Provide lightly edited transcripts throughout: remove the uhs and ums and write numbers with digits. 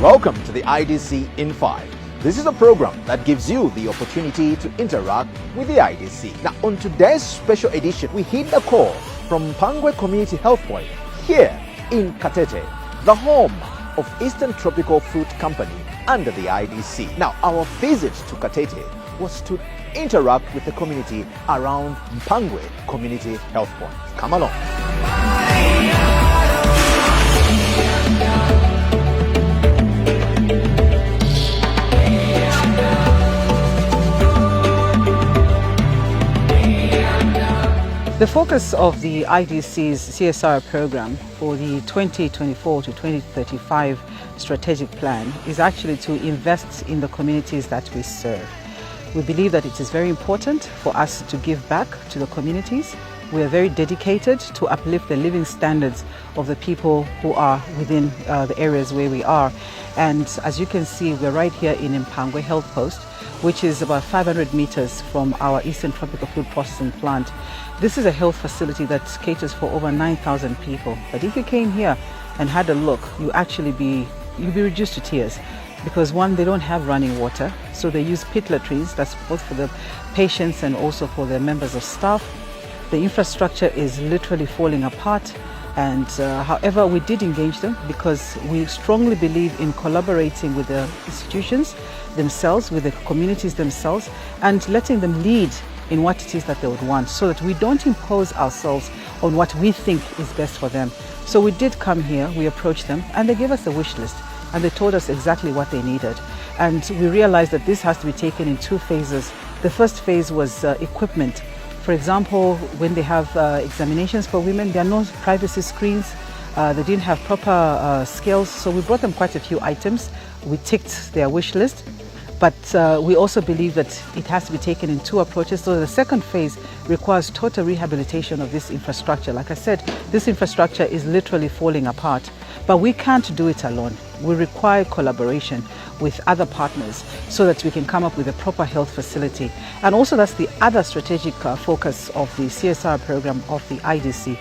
Welcome to the IDC in 5. This is a program that gives you the opportunity to interact with the IDC. Now, on today's special edition, we hit the call from Mpangwe Community Health Point here in Katete, the home of Eastern Tropical Fruit Company under the IDC. Now, our visit to Katete was to interact with the community around Mpangwe Community Health Point. Come along. The focus of the IDC's CSR program for the 2024 to 2035 strategic plan is actually to invest in the communities that we serve. We believe that it is very important for us to give back to the communities. We are very dedicated to uplift the living standards of the people who are within the areas where we are. And as you can see, we're right here in Mpangwe Health Post, which is about 500 meters from our Eastern Tropical Fruit Processing Plant. This is a health facility that caters for over 9,000 people. But if you came here and had a look, you'd be reduced to tears. Because one, they don't have running water, so they use pit latrines. That's both for the patients and also for the members of staff. The infrastructure is literally falling apart. And however, we did engage them because we strongly believe in collaborating with the institutions themselves, with the communities themselves, and letting them lead in what it is that they would want, so that we don't impose ourselves on what we think is best for them. So we did come here, we approached them, and they gave us a wish list, and they told us exactly what they needed. And we realized that this has to be taken in two phases. The first phase was equipment. For example, when they have examinations for women, there are no privacy screens. They didn't have proper scales, so we brought them quite a few items. We ticked their wish list, but we also believe that it has to be taken in two approaches. So the second phase requires total rehabilitation of this infrastructure. Like I said, this infrastructure is literally falling apart, but we can't do it alone. We require collaboration with other partners so that we can come up with a proper health facility. And also that's the other strategic focus of the CSR program of the IDC.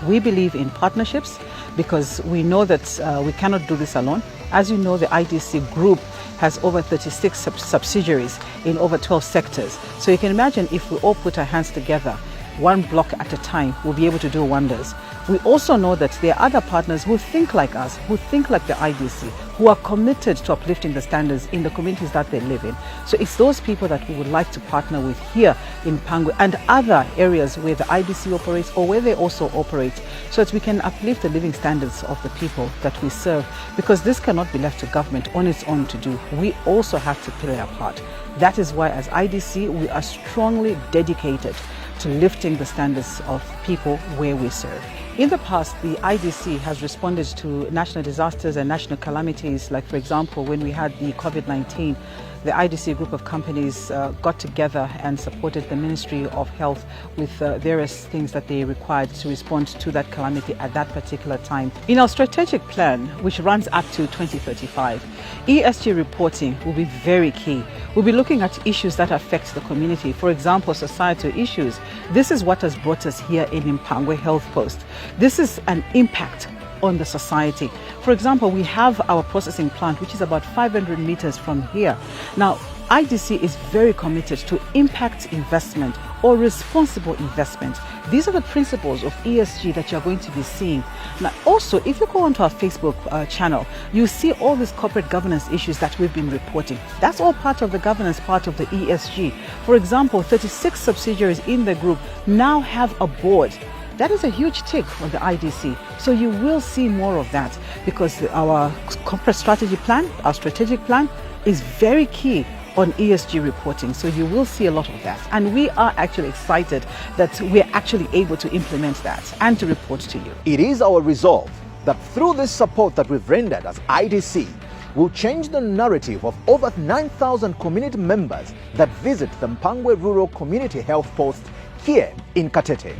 We believe in partnerships because we know that we cannot do this alone. As you know, the IDC group has over 36 subsidiaries in over 12 sectors. So you can imagine if we all put our hands together, one block at a time, we'll be able to do wonders. We also know that there are other partners who think like us, who think like the IDC, who are committed to uplifting the standards in the communities that they live in. So it's those people that we would like to partner with here in Mpangwe and other areas where the IDC operates or where they also operate, so that we can uplift the living standards of the people that we serve, because this cannot be left to government on its own to do. We also have to play our part. That is why as IDC we are strongly dedicated to lifting the standards of people where we serve. In the past, the IDC has responded to national disasters and national calamities, like for example, when we had the COVID-19, the IDC group of companies got together and supported the Ministry of Health with various things that they required to respond to that calamity at that particular time. In our strategic plan, which runs up to 2035, ESG reporting will be very key. We'll be looking at issues that affect the community, for example, societal issues. This is what has brought us here in Mpangwe Health Post. This is an impact on the society. For example, we have our processing plant, which is about 500 meters from here. Now, IDC is very committed to impact investment or responsible investment. These are the principles of ESG that you're going to be seeing. Now, also, if you go onto our Facebook channel, you see all these corporate governance issues that we've been reporting. That's all part of the governance, part of the ESG. For example, 36 subsidiaries in the group now have a board. That is a huge tick on the IDC. So you will see more of that because our corporate strategy plan, our strategic plan, is very key on ESG reporting. So you will see a lot of that. And we are actually excited that we're actually able to implement that and to report to you. It is our resolve that through this support that we've rendered as IDC, we'll change the narrative of over 9,000 community members that visit the Mpangwe Rural Community Health Post here in Katete.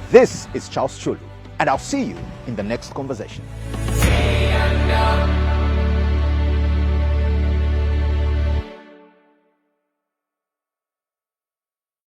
This is Charles Chulu, and I'll see you in the next conversation.